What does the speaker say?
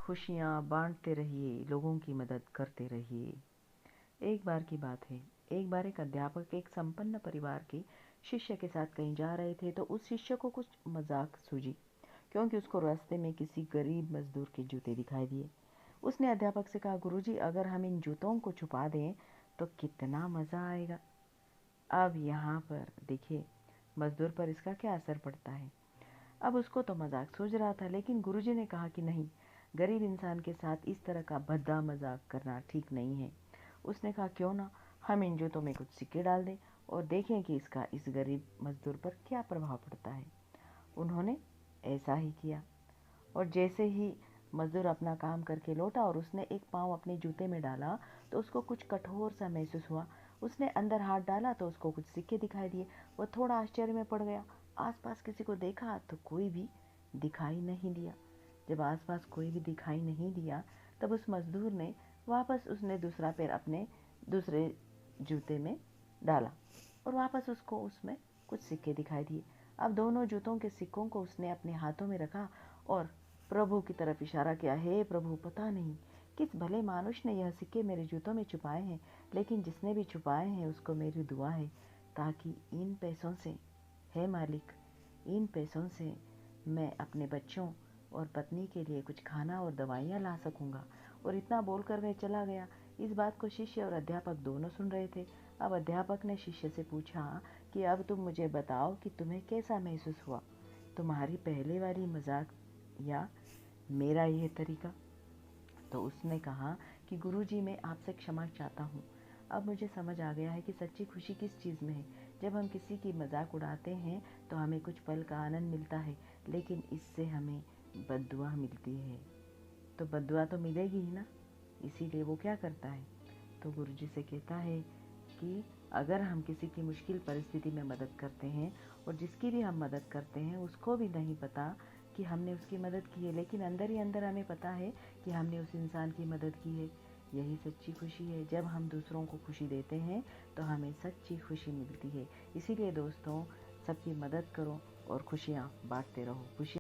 खुशियाँ बांटते रहिए, लोगों की मदद करते रहिए। एक बार की बात है, एक बार एक अध्यापक एक संपन्न परिवार के शिष्य के साथ कहीं जा रहे थे तो उस शिष्य को कुछ मजाक सूझी, क्योंकि उसको रास्ते में किसी गरीब मजदूर के जूते दिखाई दिए। उसने अध्यापक से कहा, गुरुजी, अगर हम इन जूतों को छुपा दें तो कितना मज़ा आएगा। अब यहाँ पर देखिए मजदूर पर इसका क्या असर पड़ता है। अब उसको तो मजाक सूझ रहा था, लेकिन गुरुजी ने कहा कि नहीं, गरीब इंसान के साथ इस तरह का भद्दा मजाक करना ठीक नहीं है। उसने कहा, क्यों ना हम इन जूतों में कुछ सिक्के डाल दें और देखें कि इसका इस गरीब मजदूर पर क्या प्रभाव पड़ता है। उन्होंने ऐसा ही किया और जैसे ही मजदूर अपना काम करके लौटा और उसने एक पाँव अपने जूते में डाला तो उसको कुछ कठोर सा महसूस हुआ। उसने अंदर हाथ डाला तो उसको कुछ सिक्के दिखाई दिए। वह थोड़ा आश्चर्य में पड़ गया। आसपास किसी को देखा तो कोई भी दिखाई नहीं दिया। जब आसपास कोई भी दिखाई नहीं दिया तब उस मजदूर ने वापस उसने दूसरा पैर अपने दूसरे जूते में डाला और वापस उसको उसमें कुछ सिक्के दिखाई दिए। अब दोनों जूतों के सिक्कों को उसने अपने हाथों में रखा और प्रभु की तरफ इशारा किया, हे प्रभु, पता नहीं किस भले मानुष ने यह सिक्के मेरे जूतों में छुपाए हैं, लेकिन जिसने भी छुपाए हैं उसको मेरी दुआ है ताकि इन पैसों से, हे मालिक, इन पैसों से मैं अपने बच्चों और पत्नी के लिए कुछ खाना और दवाइयाँ ला सकूँगा। और इतना बोलकर वह चला गया। इस बात को शिष्य और अध्यापक दोनों सुन रहे थे। अब अध्यापक ने शिष्य से पूछा कि अब तुम मुझे बताओ कि तुम्हें कैसा महसूस हुआ, तुम्हारी पहले वाली मजाक या मेरा यह तरीका। तो उसने कहा कि गुरुजी, मैं आपसे क्षमा चाहता हूँ। अब मुझे समझ आ गया है कि सच्ची खुशी किस चीज़ में है। जब हम किसी की मजाक उड़ाते हैं तो हमें कुछ पल का आनंद मिलता है, लेकिन इससे हमें बद्दुआ मिलती है। तो बद्दुआ तो मिलेगी ही ना, इसीलिए वो क्या करता है, तो गुरुजी से कहता है कि अगर हम किसी की मुश्किल परिस्थिति में मदद करते हैं और जिसकी भी हम मदद करते हैं उसको भी नहीं पता कि हमने उसकी मदद की है, लेकिन अंदर ही अंदर हमें पता है कि हमने उस इंसान की मदद की है। यही सच्ची खुशी है। जब हम दूसरों को खुशी देते हैं तो हमें सच्ची खुशी मिलती है। इसीलिए दोस्तों, सबकी मदद करो और खुशियाँ बांटते रहो। खुशी